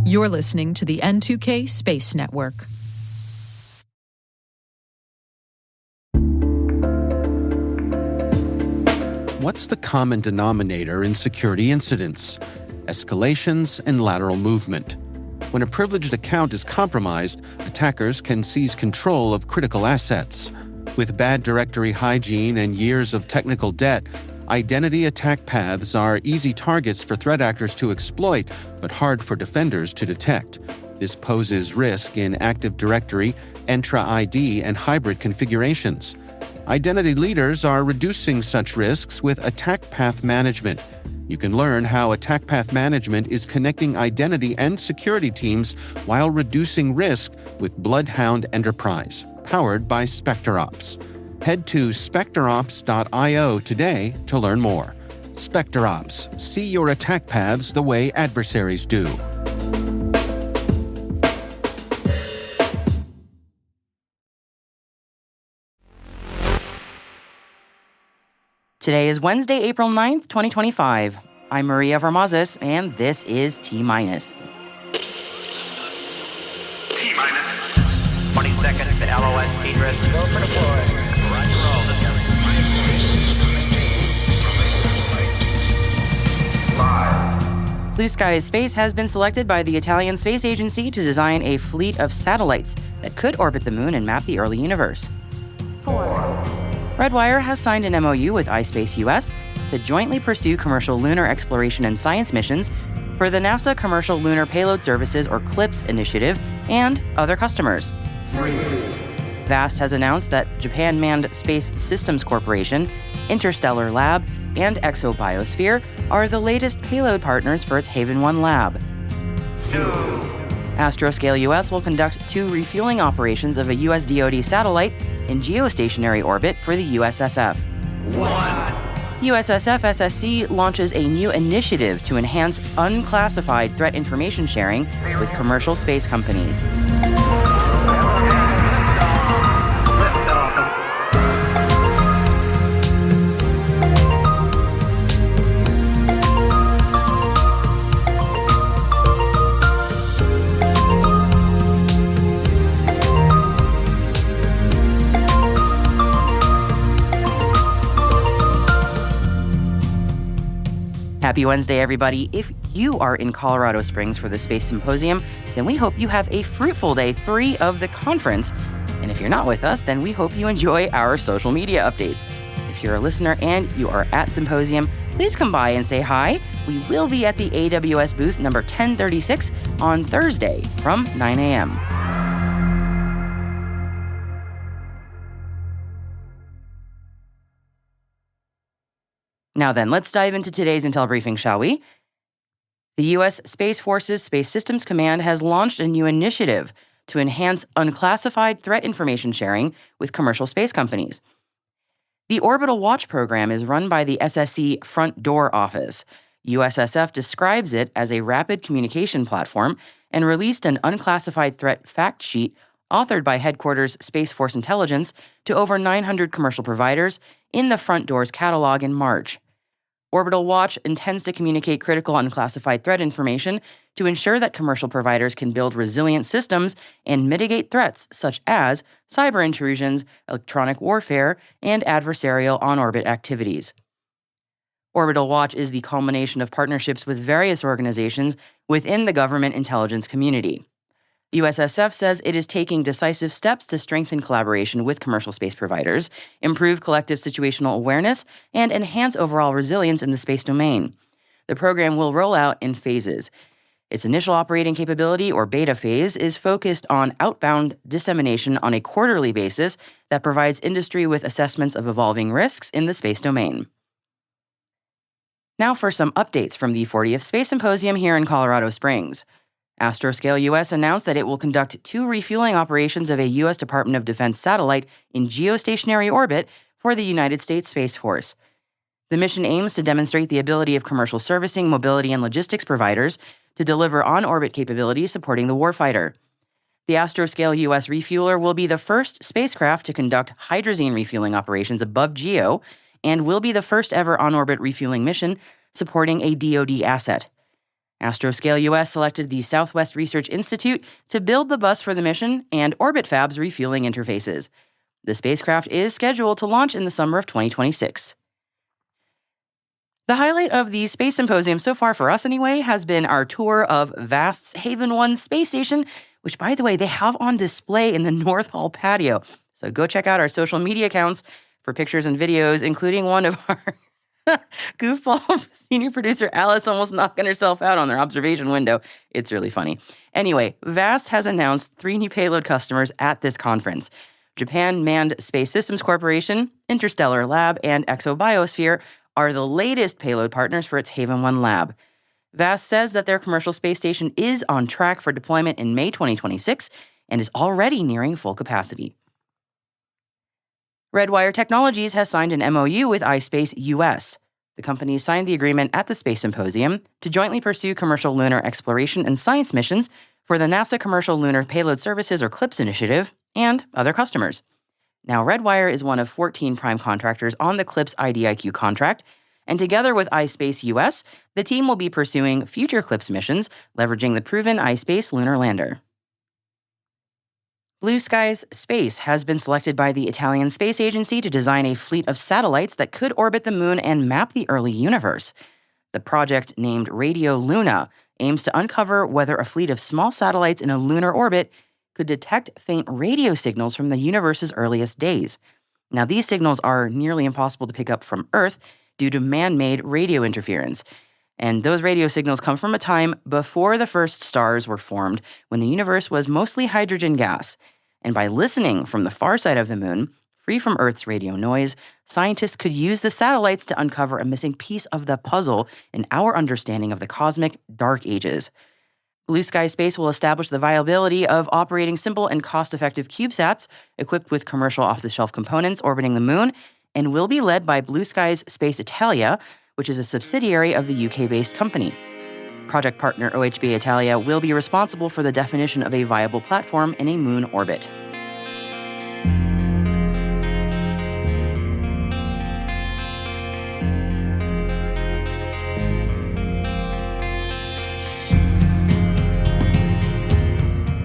You're listening to the N2K Space Network. What's the common denominator in security incidents? Escalations and lateral movement. When a privileged account is compromised, attackers can seize control of critical assets. With bad directory hygiene and years of technical debt, identity attack paths are easy targets for threat actors to exploit, but hard for defenders to detect. This poses risk in Active Directory, Entra ID, and hybrid configurations. Identity leaders are reducing such risks with attack path management. You can learn how attack path management is connecting identity and security teams while reducing risk with Bloodhound Enterprise, powered by SpecterOps. Head to specterops.io today to learn more. SpecterOps, see your attack paths the way adversaries do. Today is Wednesday, April 9th, 2025. I'm Maria Varmazis, and this is T-minus. T-minus. 20 seconds to LOS T-dress. Go for deploy. Roger roll. Live. Blue Sky Space has been selected by the Italian Space Agency to design a fleet of satellites that could orbit the moon and map the early universe. 4. Redwire has signed an MOU with iSpace US to jointly pursue commercial lunar exploration and science missions for the NASA Commercial Lunar Payload Services, or CLPS, initiative and other customers. 3. VAST has announced that Japan Manned Space Systems Corporation, Interstellar Lab, and Exobiosphere are the latest payload partners for its Haven 1 lab. 2. Astroscale US will conduct 2 refueling operations of a US DoD satellite in geostationary orbit for the USSF. 1. USSF SSC launches a new initiative to enhance unclassified threat information sharing with commercial space companies. Happy Wednesday, everybody. If you are in Colorado Springs for the Space Symposium, then we hope you have a fruitful day 3 of the conference. And if you're not with us, then we hope you enjoy our social media updates. If you're a listener and you are at Symposium, please come by and say hi. We will be at the AWS booth number 1036 on Thursday from 9 a.m. Now then, let's dive into today's Intel briefing, shall we? The U.S. Space Force's Space Systems Command has launched a new initiative to enhance unclassified threat information sharing with commercial space companies. The Orbital Watch program is run by the SSC Front Door Office. USSF describes it as a rapid communication platform and released an unclassified threat fact sheet authored by Headquarters Space Force Intelligence to over 900 commercial providers in the Front Door's catalog in March. Orbital Watch intends to communicate critical unclassified threat information to ensure that commercial providers can build resilient systems and mitigate threats such as cyber intrusions, electronic warfare, and adversarial on-orbit activities. Orbital Watch is the culmination of partnerships with various organizations within the government intelligence community. USSF says it is taking decisive steps to strengthen collaboration with commercial space providers, improve collective situational awareness, and enhance overall resilience in the space domain. The program will roll out in phases. Its initial operating capability, or beta phase, is focused on outbound dissemination on a quarterly basis that provides industry with assessments of evolving risks in the space domain. Now for some updates from the 40th Space Symposium here in Colorado Springs. Astroscale US announced that it will conduct 2 refueling operations of a U.S. Department of Defense satellite in geostationary orbit for the United States Space Force. The mission aims to demonstrate the ability of commercial servicing, mobility, and logistics providers to deliver on-orbit capabilities supporting the warfighter. The Astroscale US refueler will be the first spacecraft to conduct hydrazine refueling operations above GEO and will be the first ever on-orbit refueling mission supporting a DoD asset. Astroscale US selected the Southwest Research Institute to build the bus for the mission and Orbit Fab's refueling interfaces. The spacecraft is scheduled to launch in the summer of 2026. The highlight of the Space Symposium so far, for us anyway, has been our tour of VAST's Haven 1 space station, which, by the way, they have on display in the North Hall patio. So go check out our social media accounts for pictures and videos, including one of our goofball senior producer Alice almost knocking herself out on their observation window. It's really funny. Anyway, VAST has announced 3 new payload customers at this conference. Japan Manned Space Systems Corporation, Interstellar Lab, and Exobiosphere are the latest payload partners for its Haven 1 lab. VAST says that their commercial space station is on track for deployment in May 2026 and is already nearing full capacity. Redwire Technologies has signed an MOU with iSpace US. The company signed the agreement at the Space Symposium to jointly pursue commercial lunar exploration and science missions for the NASA Commercial Lunar Payload Services, or CLPS initiative, and other customers. Now, Redwire is one of 14 prime contractors on the CLPS IDIQ contract, and together with iSpace US, the team will be pursuing future CLPS missions, leveraging the proven iSpace lunar lander. Blue Skies Space has been selected by the Italian Space Agency to design a fleet of satellites that could orbit the moon and map the early universe. The project, named Radio Luna, aims to uncover whether a fleet of small satellites in a lunar orbit could detect faint radio signals from the universe's earliest days. Now, these signals are nearly impossible to pick up from Earth due to man-made radio interference. And those radio signals come from a time before the first stars were formed, when the universe was mostly hydrogen gas. And by listening from the far side of the moon, free from Earth's radio noise, scientists could use the satellites to uncover a missing piece of the puzzle in our understanding of the cosmic dark ages. Blue Sky Space will establish the viability of operating simple and cost-effective CubeSats equipped with commercial off-the-shelf components orbiting the moon, and will be led by Blue Skies Space Italia, which is a subsidiary of the UK-based company. Project partner OHB Italia will be responsible for the definition of a viable platform in a moon orbit.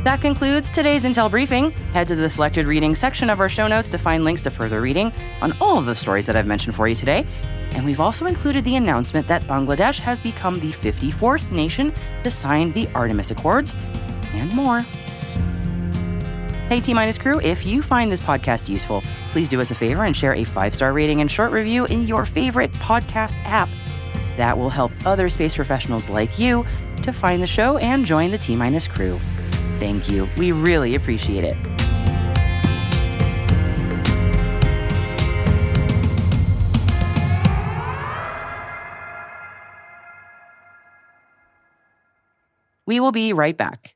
That concludes today's Intel briefing. Head to the selected reading section of our show notes to find links to further reading on all of the stories that I've mentioned for you today. And we've also included the announcement that Bangladesh has become the 54th nation to sign the Artemis Accords, and more. Hey T-Minus crew, if you find this podcast useful, please do us a favor and share a 5-star rating and short review in your favorite podcast app. That will help other space professionals like you to find the show and join the T-Minus crew. Thank you. We really appreciate it. We will be right back.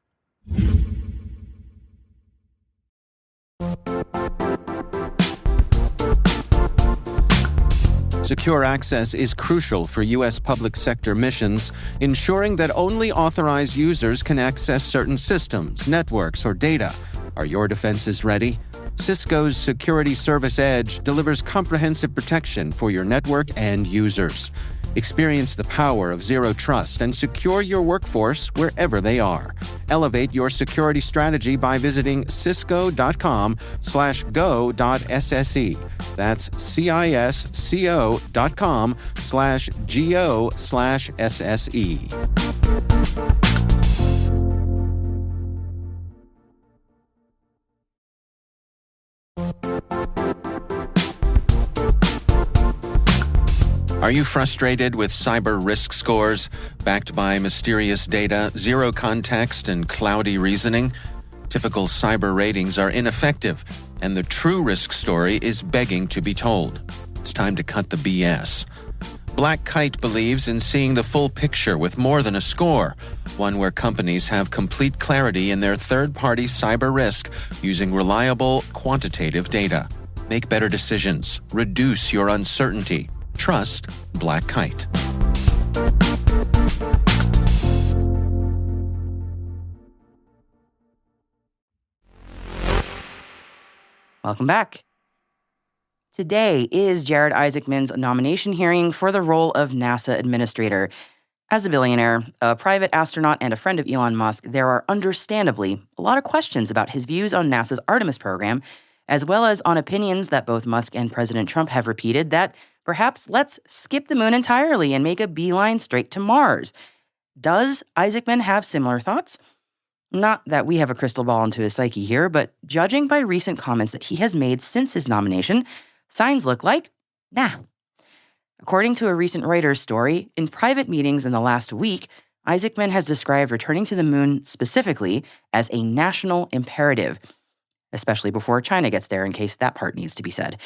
Secure access is crucial for U.S. public sector missions, ensuring that only authorized users can access certain systems, networks, or data. Are your defenses ready? Cisco's Security Service Edge delivers comprehensive protection for your network and users. Experience the power of zero trust and secure your workforce wherever they are. Elevate your security strategy by visiting cisco.com/go.sse. That's cisco.com/go/sse. Are you frustrated with cyber risk scores backed by mysterious data, zero context, and cloudy reasoning? Typical cyber ratings are ineffective, and the true risk story is begging to be told. It's time to cut the BS. Black Kite believes in seeing the full picture with more than a score, one where companies have complete clarity in their third-party cyber risk using reliable, quantitative data. Make better decisions. Reduce your uncertainty. Trust Black Kite. Welcome back. Today is Jared Isaacman's nomination hearing for the role of NASA administrator. As a billionaire, a private astronaut, and a friend of Elon Musk, there are understandably a lot of questions about his views on NASA's Artemis program, as well as on opinions that both Musk and President Trump have repeated that perhaps let's skip the moon entirely and make a beeline straight to Mars. Does Isaacman have similar thoughts? Not that we have a crystal ball into his psyche here, but judging by recent comments that he has made since his nomination, signs look like, nah. According to a recent Reuters story, in private meetings in the last week, Isaacman has described returning to the moon specifically as a national imperative, especially before China gets there in case that part needs to be said.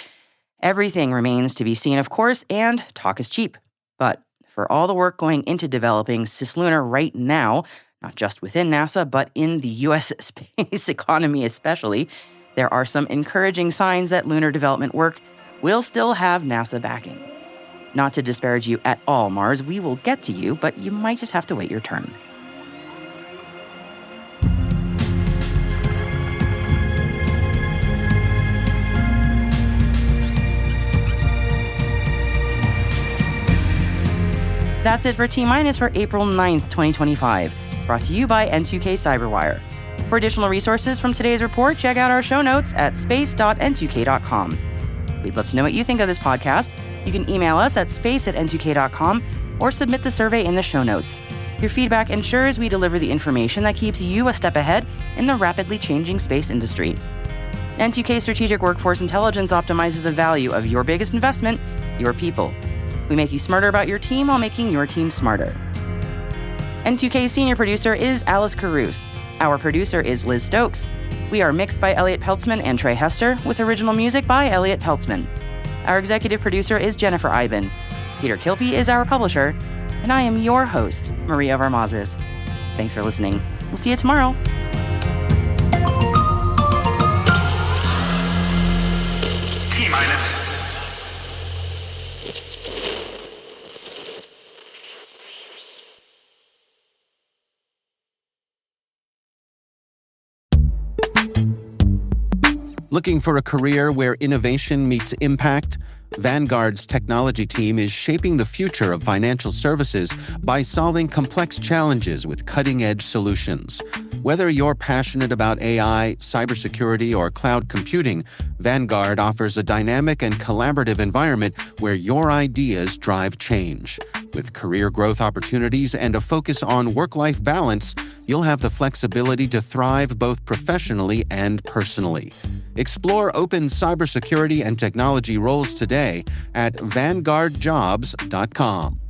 Everything remains to be seen, of course, and talk is cheap. But for all the work going into developing cislunar right now, not just within NASA, but in the U.S. space economy especially, there are some encouraging signs that lunar development work will still have NASA backing. Not to disparage you at all, Mars, we will get to you, but you might just have to wait your turn. That's it for T-Minus for April 9th, 2025. Brought to you by N2K Cyberwire. For additional resources from today's report, check out our show notes at space.n2k.com. We'd love to know what you think of this podcast. You can email us at space@n2k.com or submit the survey in the show notes. Your feedback ensures we deliver the information that keeps you a step ahead in the rapidly changing space industry. N2K Strategic Workforce Intelligence optimizes the value of your biggest investment, your people. We make you smarter about your team while making your team smarter. N2K's senior producer is Alice Carruth. Our producer is Liz Stokes. We are mixed by Elliot Peltzman and Trey Hester, with original music by Elliot Peltzman. Our executive producer is Jennifer Iben. Peter Kilpie is our publisher, and I am your host, Maria Varmazes. Thanks for listening. We'll see you tomorrow. T-Minus. Looking for a career where innovation meets impact? Vanguard's technology team is shaping the future of financial services by solving complex challenges with cutting-edge solutions. Whether you're passionate about AI, cybersecurity, or cloud computing, Vanguard offers a dynamic and collaborative environment where your ideas drive change. With career growth opportunities and a focus on work-life balance, you'll have the flexibility to thrive both professionally and personally. Explore open cybersecurity and technology roles today at vanguardjobs.com.